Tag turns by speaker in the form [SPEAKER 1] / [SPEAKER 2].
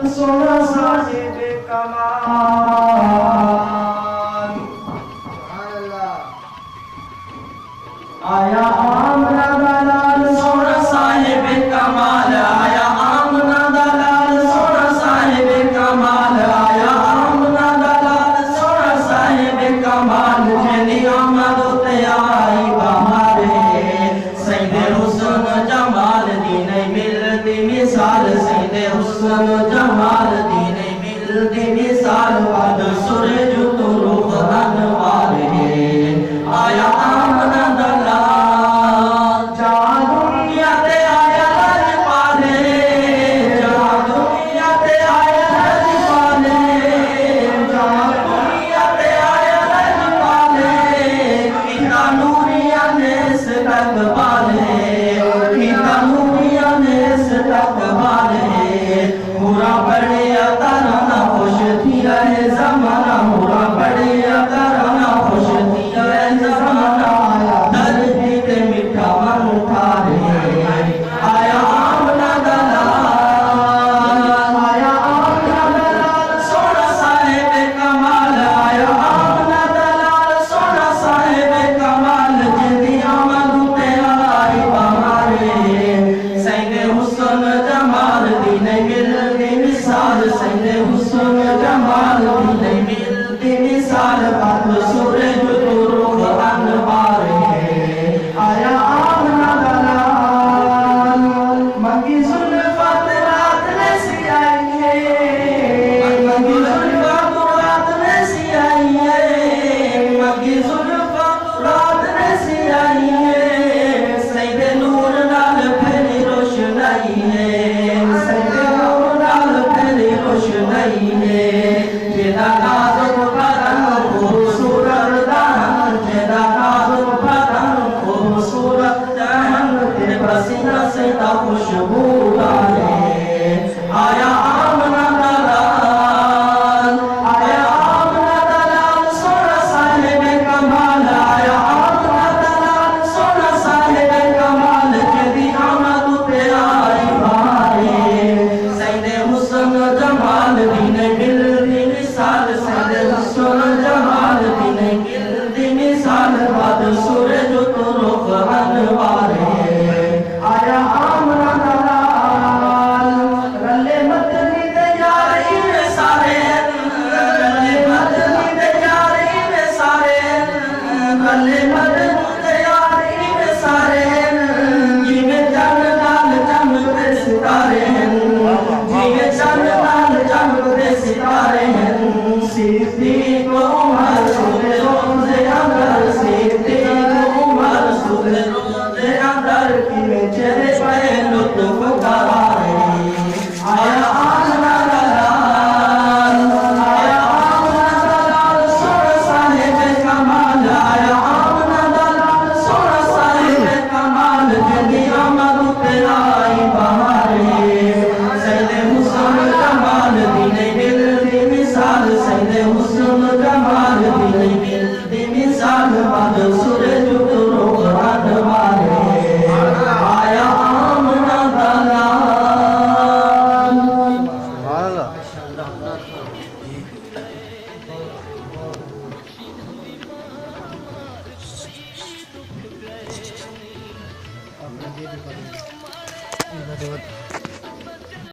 [SPEAKER 1] सोना साहिब कमाल आया आमना दलाल सोना साहिब कमाल आया आमना दलाल सोना साहिब कमाल आया आमना दलाल सोना साहिब कमाल जेनी आमद ते आई बहारे सैयदे हुस्न जमाल दी नहीं मिलती मिसाल सैयदे हुस्न जमाल दी नहीं मिलती मिसाल बद सूरज तो रूह अनवार है आया आमना दलाल जा दुनिया ते आया लजपाले जा दुनिया ते आया लजपाले जा दुनिया ते आया लजपाले किता नूरिया ने सतक वाले किता नूरिया ने सतक वाले पूरा बड़े ताराना खुश थी रहे जमाना पूरा बड़े ताराना खुश थी रहे जमाना दर्द ते मीठा मन थारे आया आमना दलाल आया आमना दलाल सोना साहिब कमाल आया आमना दलाल सोना साहिब कमाल जिंदी आमद ते आई बहारे सैयदे हुस्न जमाल दी नहीं मिलती मिसाल सैयदे हुस्न जमाल दी नहीं मिलती मिसाल बद सूरज तो रूह अनवार है आया आमना दलाल मंगी जुल्फत रात ने सियाई है मंगी जुल्फत रात ने सियाई है मंगी जुल्फत रात ने सियाई है सैयदे नूर नाल फैली रोशनाई है सैयदे नूर नाल फैली रोशनाई है जेदा